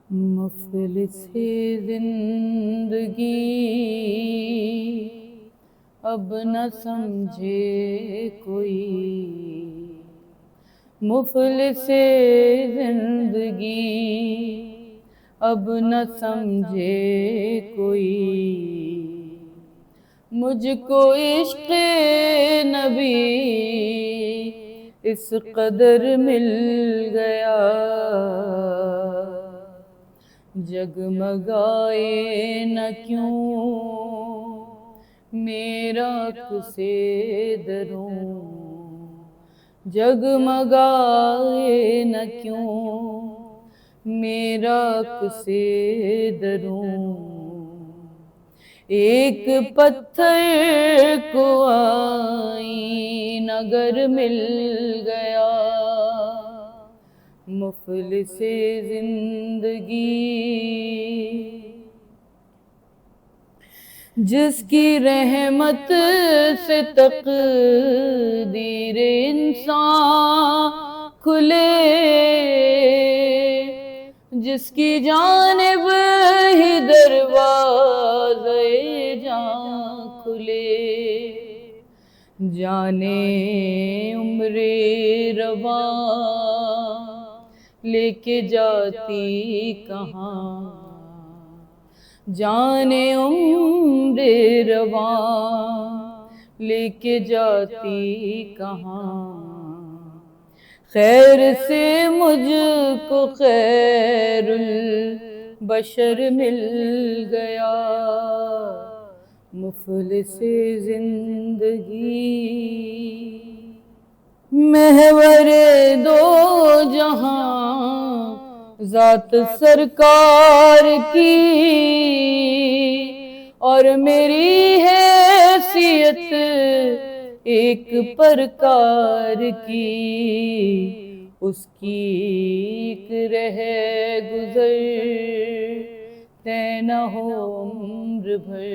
مفلس زندگی اب نہ سمجھے کوئی، مفلس زندگی اب نہ سمجھے کوئی، مجھ کو عشق نبی اس قدر مل گیا، جگمگائے نہ کیوں میرا کسے دروں، جگمگائے نہ کیوں میرا کسے دروں، ایک پتھر کو آئینہ اگر مل گیا، مفلس زندگی جس کی رحمت سے تقدیر انسان کھلے، جس کی جانب ہی دروازے جان کھلے، جانے عمر رواں لے کے جاتی کہاں، جانے عمر رواں لے کے جاتی کہاں، خیر سے مجھ کو خیر البشر مل گیا، مفلس زندگی محور دو جہاں ذات سرکار کی، اور میری حیثیت ایک پرکار کی، اس کی ایک رہ گزر طے نہ ہو عمر بھر،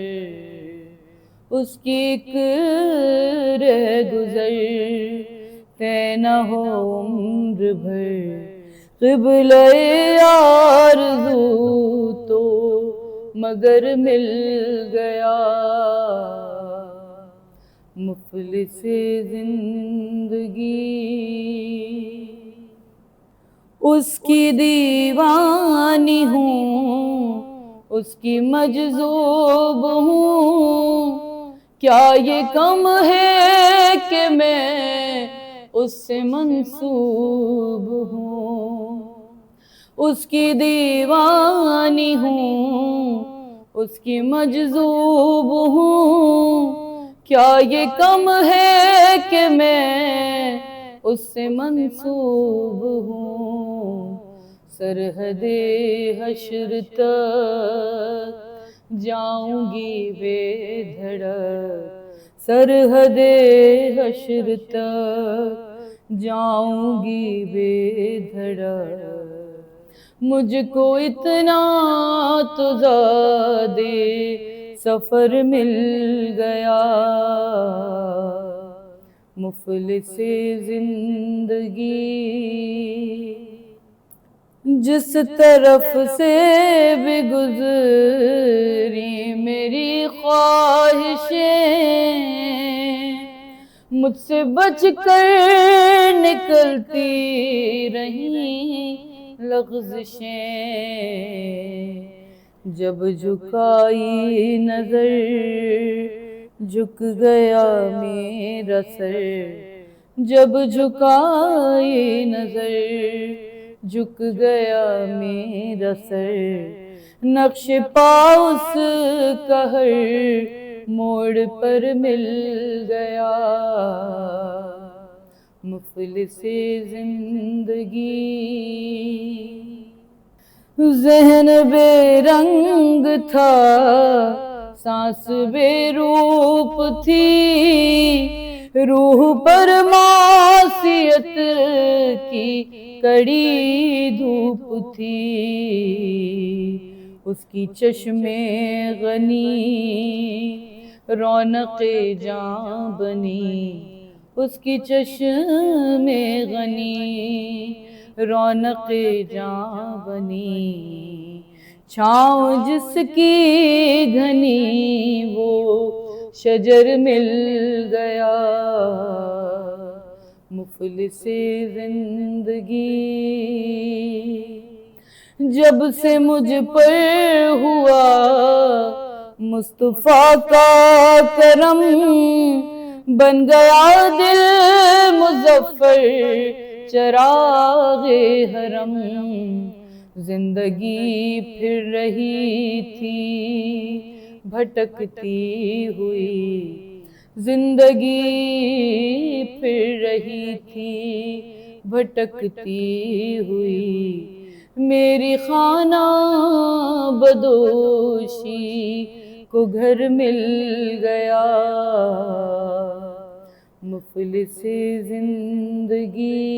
اس کی ایک رہ گزر طے نہ ہو عمر بھر، قبلہ آرزو تو مگر مل گیا، مفلس زندگی اس کی دیوانی ہوں، اس کی مجذوب ہوں، کیا یہ کم ہے کہ میں اس سے منسوب ہوں، اس کی دیوانی ہوں، اس کی مجذوب ہوں، کیا یہ کم ہے کہ میں اس سے منسوب ہوں، سرحد حشر تک جاؤں گی بے دھڑک، سرحد حشر تک جاؤں گی بے دھڑک، مجھ کو اتنا تو زیادہ سفر مل گیا، مفلس زندگی جس طرف سے بھی گزری میری خواہشیں، مجھ سے بچ کر نکلتی رہیں لغزشیں، جب جھکائی نظر جھک گیا میرا سر، جب جھکائی نظر جھک گیا میرا سر، نقش پا اس کا ہر موڑ پر مل گیا، مفلس زندگی ذہن بے رنگ تھا، سانس بے روپ تھی، روح پر معصیت کی کڑی دھوپ تھی، اس کی چشم غنی رونق جاں بنی، اس کی چشم غنی رونق جاں بنی، چھاؤں جس کی گھنی وہ شجر مل گیا، مفلس زندگی جب سے مجھ پر ہوا مصطفیٰ کا کرم، بن گیا دل مظفر چراغ حرم۔ زندگی پھر رہی تھی بھٹکتی ہوئی، زندگی پھر رہی تھی بھٹکتی ہوئی، میری خانہ بدوشی کو گھر مل گیا، مفلس زندگی